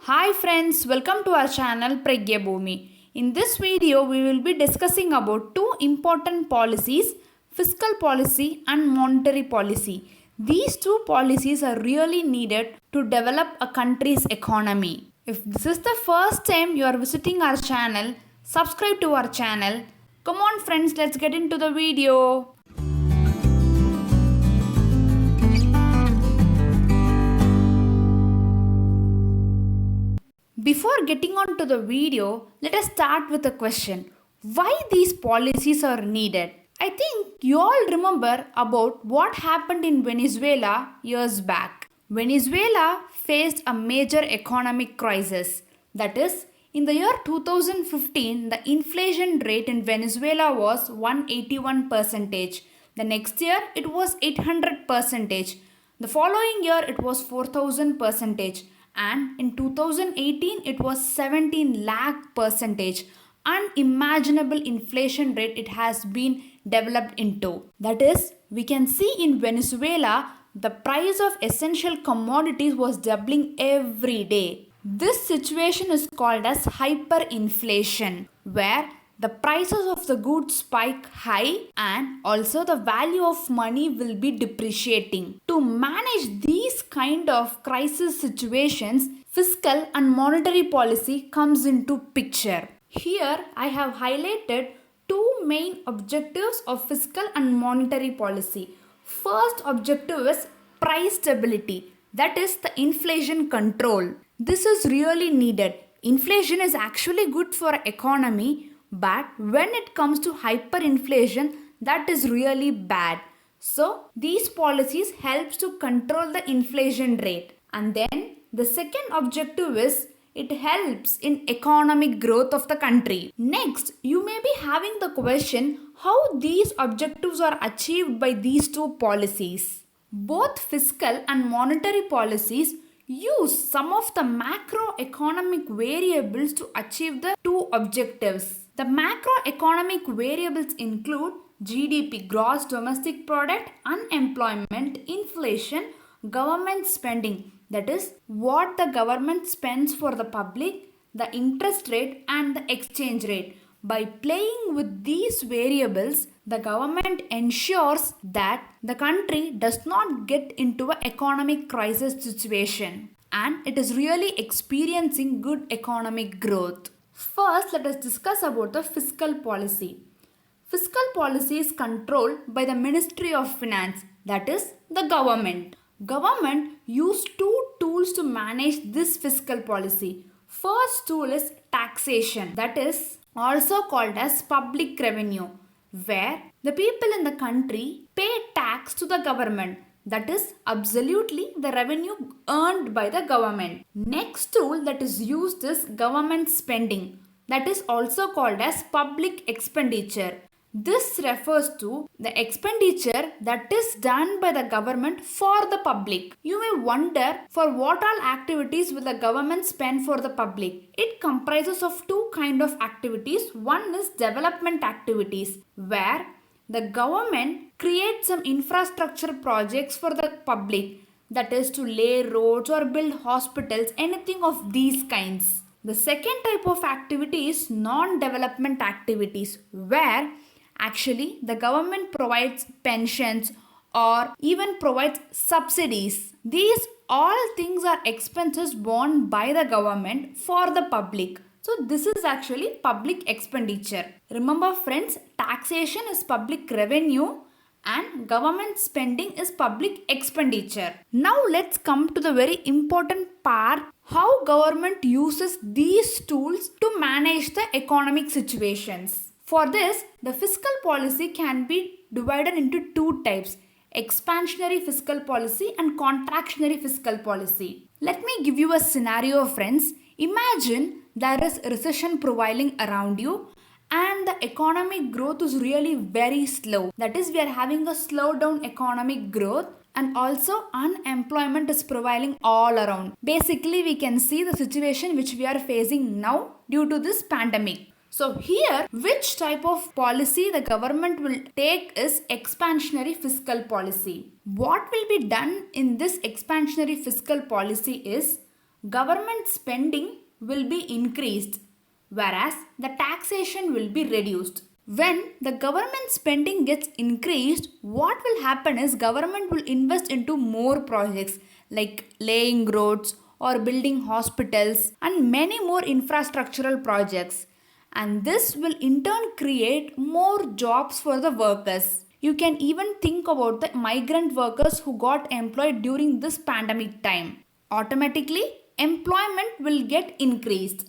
Hi friends, welcome to our channel Pragya Bhumi. In this video, we will be discussing about two important policies, fiscal policy and monetary policy. These two policies are really needed to develop a country's economy. If this is the first time you are visiting our channel, subscribe to our channel. Come on friends, let's get into the video. Before getting on to the video, let us start with a question. Why these policies are needed? I think you all remember about what happened in Venezuela years back. Venezuela faced a major economic crisis. That is, in the year 2015, the inflation rate in Venezuela was 181%. The next year, it was 800%. The following year, it was 4000%, and in 2018 it was 17 lakh percentage. Unimaginable inflation rate it has been developed into. That is, we can see in Venezuela the price of essential commodities was doubling every day. This situation is called as hyperinflation, where the prices of the goods spike high and also the value of money will be depreciating. To manage these kind of crisis situations, fiscal and monetary policy comes into picture. Here I have highlighted two main objectives of fiscal and monetary policy. First objective is price stability, that is the inflation control. This is really needed. Inflation is actually good for economy, but when it comes to hyperinflation, that is really bad. So these policies helps to control the inflation rate. And then the second objective is it helps in economic growth of the country. Next, you may be having the question how these objectives are achieved by these two policies. Both fiscal and monetary policies use some of the macroeconomic variables to achieve the two objectives. The macroeconomic variables include GDP, gross domestic product, unemployment, inflation, government spending, that is what the government spends for the public, the interest rate and the exchange rate. By playing with these variables, the government ensures that the country does not get into an economic crisis situation and it is really experiencing good economic growth. First, let us discuss about the fiscal policy. Fiscal policy is controlled by the Ministry of Finance, that is the government. Government use two tools to manage this fiscal policy. First tool is taxation, that is also called as public revenue, where the people in the country pay tax to the government. That is absolutely the revenue earned by the government. Next tool that is used is government spending, that is also called as public expenditure. This refers to the expenditure that is done by the government for the public. You may wonder for what all activities will the government spend for the public. It comprises of two kind of activities. One is development activities, where the government creates some infrastructure projects for the public, that is to lay roads or build hospitals, anything of these kinds. The second type of activity is non-development activities, where actually the government provides pensions or even provides subsidies. These all things are expenses borne by the government for the public. So this is actually public expenditure. Remember friends, taxation is public revenue and government spending is public expenditure. Now let's come to the very important part, how government uses these tools to manage the economic situations. For this, the fiscal policy can be divided into two types, expansionary fiscal policy and contractionary fiscal policy. Let me give you a scenario, friends. Imagine there is recession prevailing around you and the economic growth is really very slow. That is, we are having a slowdown economic growth and also unemployment is prevailing all around. Basically, we can see the situation which we are facing now due to this pandemic. So here, which type of policy the government will take is expansionary fiscal policy. What will be done in this expansionary fiscal policy is government spending will be increased, whereas the taxation will be reduced. When the government spending gets increased, what will happen is government will invest into more projects like laying roads or building hospitals and many more infrastructural projects. And this will in turn create more jobs for the workers. You can even think about the migrant workers who got employed during this pandemic time. Automatically, employment will get increased.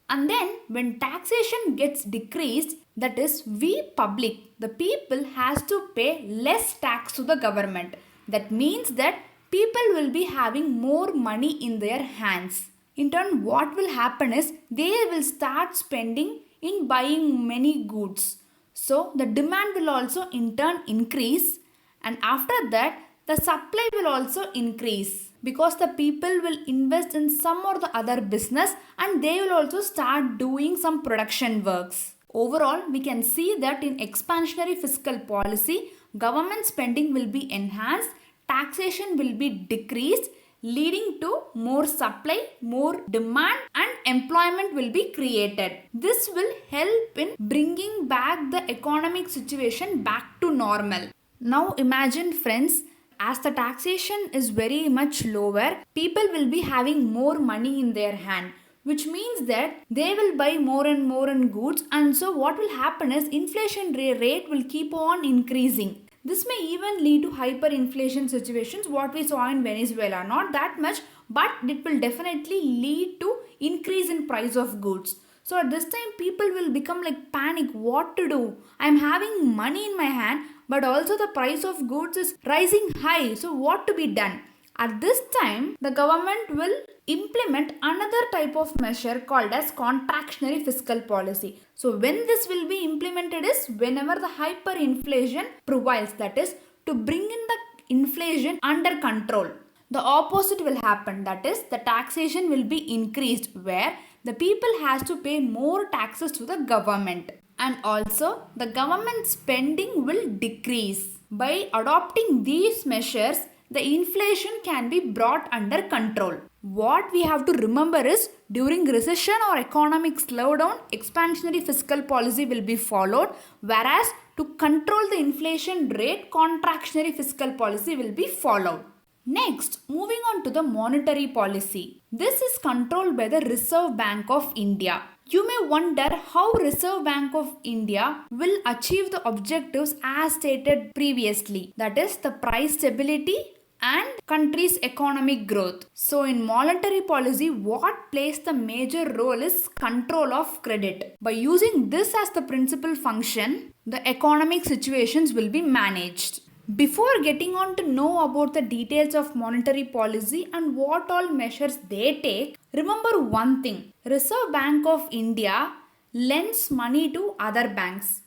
And then when taxation gets decreased, that is we public, the people has to pay less tax to the government. That means that people will be having more money in their hands. In turn, what will happen is they will start spending in buying many goods. So the demand will also in turn increase, and after that the supply will also increase because the people will invest in some or the other business and they will also start doing some production works. Overall, we can see that in expansionary fiscal policy, government spending will be enhanced, taxation will be decreased, leading to more supply, more demand, and employment will be created. This will help in bringing back the economic situation back to normal. Now imagine, friends, as the taxation is very much lower, people will be having more money in their hand, which means that they will buy more and more in goods, and so what will happen is inflation rate will keep on increasing. This may even lead to hyperinflation situations, what we saw in Venezuela. Not that much, but it will definitely lead to increase in price of goods. So at this time, people will become like panic. What to do? I am having money in my hand, but also the price of goods is rising high. So what to be done? At this time, the government will implement another type of measure called as contractionary fiscal policy. So when this will be implemented is whenever the hyperinflation prevails, that is to bring in the inflation under control. The opposite will happen, that is the taxation will be increased where the people has to pay more taxes to the government. And also the government spending will decrease. By adopting these measures, the inflation can be brought under control. What we have to remember is during recession or economic slowdown, expansionary fiscal policy will be followed, whereas to control the inflation rate, contractionary fiscal policy will be followed. Next, moving on to the monetary policy. This is controlled by the Reserve Bank of India. You may wonder how Reserve Bank of India will achieve the objectives as stated previously, that is the price stability and country's economic growth. So in monetary policy, what plays the major role is control of credit. By using this as the principal function, the economic situations will be managed. Before getting on to know about the details of monetary policy and what all measures they take, remember one thing. Reserve Bank of India lends money to other banks,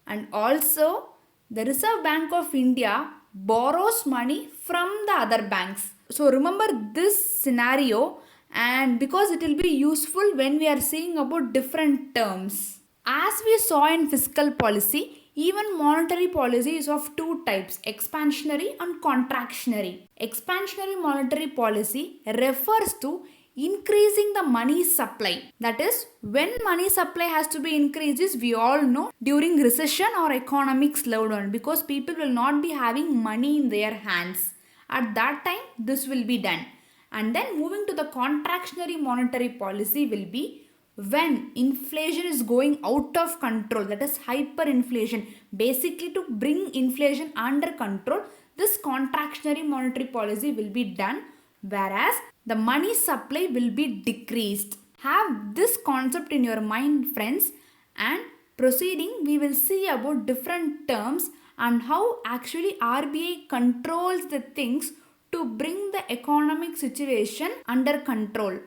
and also the Reserve Bank of India borrows money from the other banks. So remember this scenario, and because it will be useful when we are seeing about different terms. As we saw in fiscal policy, even monetary policy is of two types, expansionary and contractionary. Expansionary monetary policy refers to increasing the money supply. That is, when money supply has to be increased, we all know during recession or economic slowdown, because people will not be having money in their hands. At that time, this will be done. And then moving to the contractionary monetary policy will be when inflation is going out of control, that is hyperinflation. Basically, to bring inflation under control, this contractionary monetary policy will be done, whereas the money supply will be decreased. Have this concept in your mind, friends, and proceeding we will see about different terms and how actually RBI controls the things to bring the economic situation under control.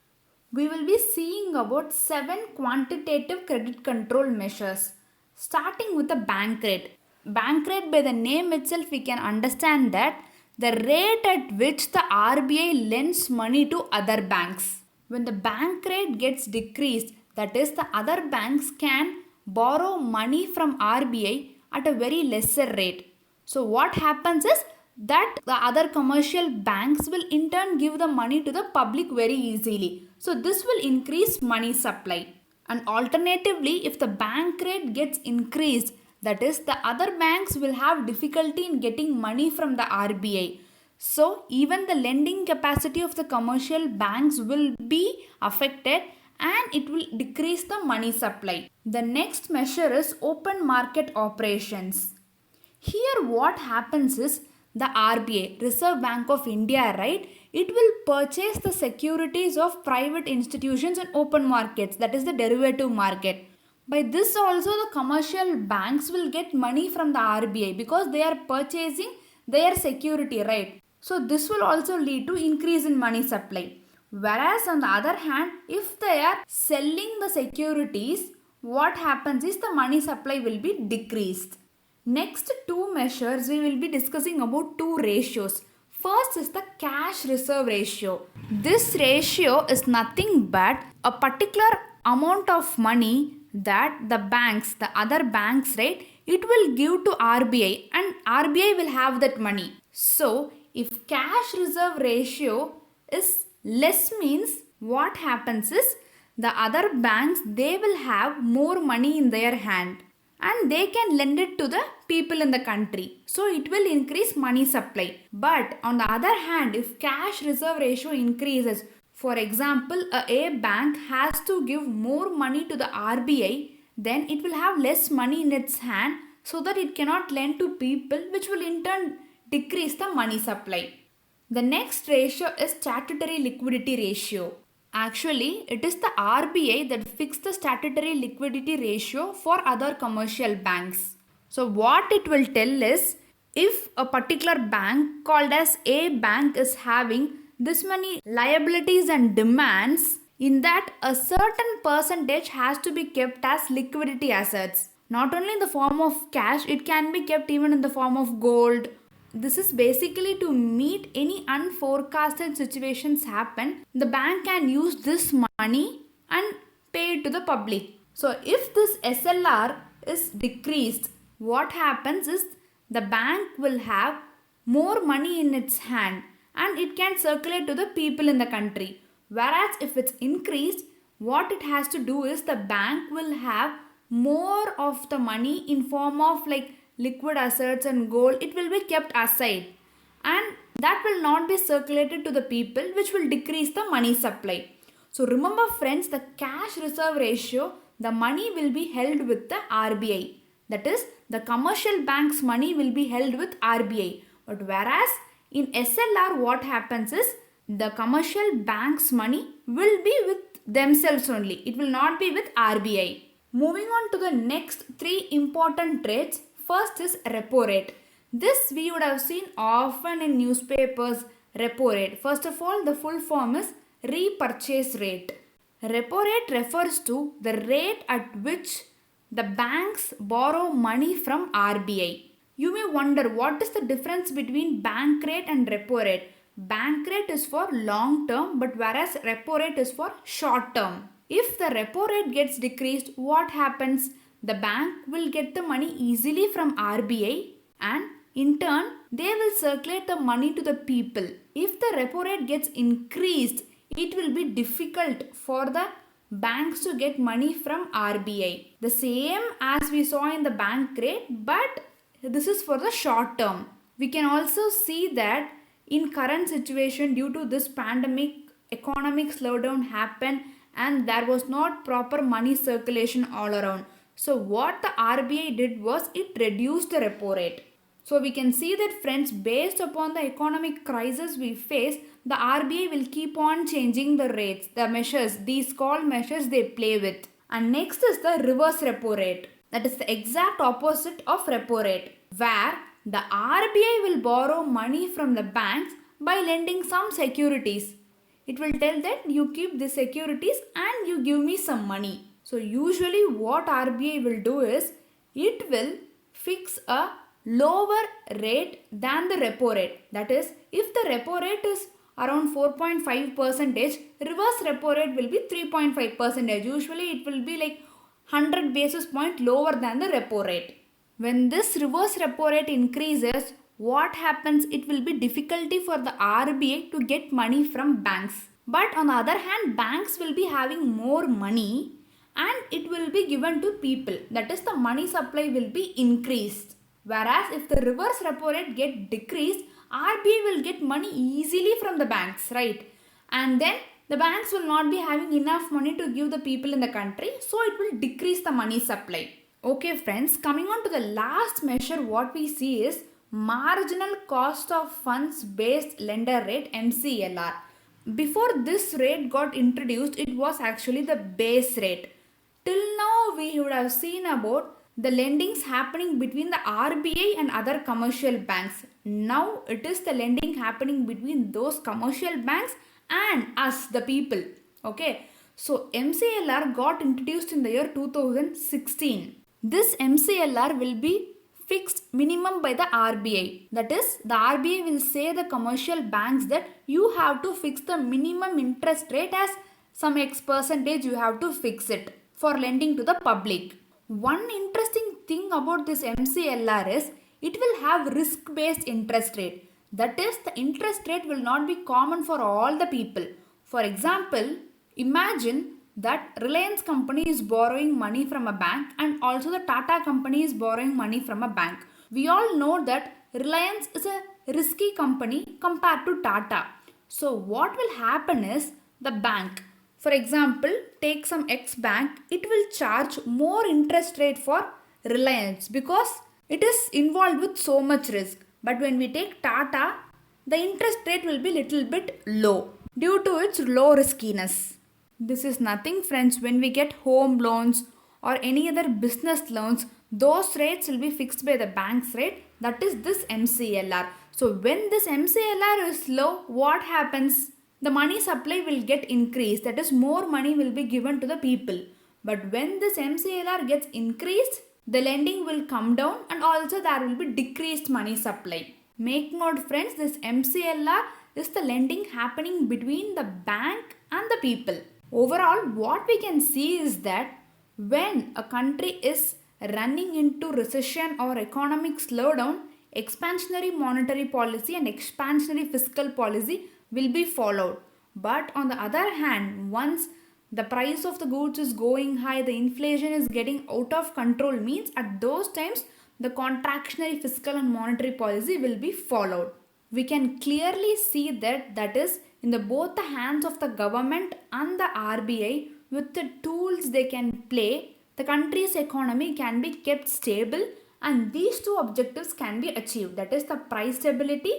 We will be seeing about 7 quantitative credit control measures, starting with the bank rate. Bank rate, by the name itself, we can understand that the rate at which the RBI lends money to other banks. When the bank rate gets decreased, that is the other banks can borrow money from RBI at a very lesser rate. So what happens is that the other commercial banks will in turn give the money to the public very easily. So this will increase money supply. And alternatively, if the bank rate gets increased, that is, the other banks will have difficulty in getting money from the RBI. So even the lending capacity of the commercial banks will be affected and it will decrease the money supply. The next measure is open market operations. Here what happens is the RBI, Reserve Bank of India, right? It will purchase the securities of private institutions in open markets, that is the derivative market. By this also the commercial banks will get money from the RBI because they are purchasing their security, right? So this will also lead to increase in money supply. Whereas on the other hand, if they are selling the securities, what happens is the money supply will be decreased. Next two measures we will be discussing about two ratios. First is the cash reserve ratio. This ratio is nothing but a particular amount of money that the banks, the other banks, right, it will give to RBI and RBI will have that money. So if cash reserve ratio is less means what happens is the other banks they will have more money in their hand and they can lend it to the people in the country. So it will increase money supply. But on the other hand, if cash reserve ratio increases, for example, a bank has to give more money to the RBI, then it will have less money in its hand so that it cannot lend to people, which will in turn decrease the money supply. The next ratio is statutory liquidity ratio. Actually, it is the RBI that fixed the statutory liquidity ratio for other commercial banks. So what it will tell is if a particular bank called as A bank is having this many liabilities and demands, in that a certain percentage has to be kept as liquidity assets. Not only in the form of cash, it can be kept even in the form of gold. This is basically to meet any unforecasted situations happen. The bank can use this money and pay it to the public. So if this SLR is decreased, what happens is the bank will have more money in its hand and it can circulate to the people in the country. Whereas if it's increased, what it has to do is the bank will have more of the money in form of like liquid assets and gold. It will be kept aside and that will not be circulated to the people, which will decrease the money supply. So remember friends, the cash reserve ratio, the money will be held with the RBI. That is, the commercial bank's money will be held with RBI. But whereas in SLR what happens is the commercial bank's money will be with themselves only. It will not be with RBI. Moving on to the next three important rates. First is repo rate. This we would have seen often in newspapers, repo rate. First of all, the full form is repurchase rate. Repo rate refers to the rate at which the banks borrow money from RBI. You may wonder what is the difference between bank rate and repo rate. Bank rate is for long term, but whereas repo rate is for short term. If the repo rate gets decreased, what happens? The bank will get the money easily from RBI and in turn they will circulate the money to the people. If the repo rate gets increased, it will be difficult for the banks to get money from RBI. The same as we saw in the bank rate, but this is for the short term. We can also see that in current situation due to this pandemic, economic slowdown happened and there was not proper money circulation all around. So what the RBI did was it reduced the repo rate. So we can see that friends, based upon the economic crisis we face, the RBI will keep on changing the rates, the measures, these called measures they play with. And next is the reverse repo rate. That is the exact opposite of repo rate, where the RBI will borrow money from the banks by lending some securities. It will tell that you keep the securities and you give me some money. So usually what RBI will do is it will fix a lower rate than the repo rate. That is, if the repo rate is around 4.5%, reverse repo rate will be 3.5%. Usually it will be like 100 basis point lower than the repo rate. When this reverse repo rate increases, what happens? It will be difficulty for the RBI to get money from banks. But on the other hand, banks will be having more money and it will be given to people. That is, the money supply will be increased. Whereas if the reverse repo rate get decreased, RBI will get money easily from the banks, right? And then the banks will not be having enough money to give the people in the country, so it will decrease the money supply. Okay friends, coming on to the last measure, what we see is marginal cost of funds based lender rate, MCLR. Before this rate got introduced, it was actually the base rate. Till now, we would have seen about the lendings happening between the RBI and other commercial banks. Now it is the lending happening between those commercial banks and us, the people. Okay, so MCLR got introduced in the year 2016. This MCLR will be fixed minimum by the RBI. That is, the RBI will say the commercial banks that you have to fix the minimum interest rate as some X percentage you have to fix it for lending to the public. One interesting thing about this MCLR is it will have risk based interest rate. That is, the interest rate will not be common for all the people. For example, imagine that Reliance company is borrowing money from a bank and also the Tata company is borrowing money from a bank. We all know that Reliance is a risky company compared to Tata. So what will happen is the bank, for example, take some X bank, it will charge more interest rate for Reliance because it is involved with so much risk. But when we take Tata, the interest rate will be little bit low due to its low riskiness. This is nothing friends, when we get home loans or any other business loans, those rates will be fixed by the bank's rate, that is this MCLR. So when this MCLR is low, what happens? The money supply will get increased, that is more money will be given to the people. But when this MCLR gets increased, the lending will come down and also there will be decreased money supply. Make note friends, this MCLR is the lending happening between the bank and the people. Overall, what we can see is that when a country is running into recession or economic slowdown, expansionary monetary policy and expansionary fiscal policy will be followed. But on the other hand, once the price of the goods is going high, the inflation is getting out of control, means at those times the contractionary fiscal and monetary policy will be followed. We can clearly see that is in the both the hands of the government and the RBI. With the tools they can play, the country's economy can be kept stable and these two objectives can be achieved, that is the price stability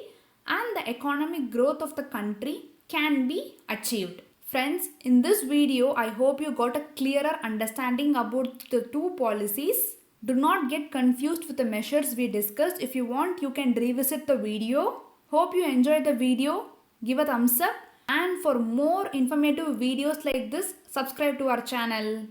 and the economic growth of the country can be achieved. Friends, in this video I hope you got a clearer understanding about the two policies. Do not get confused with the measures we discussed. If you want, you can revisit the video. Hope you enjoyed the video. Give a thumbs up, and for more informative videos like this, subscribe to our channel.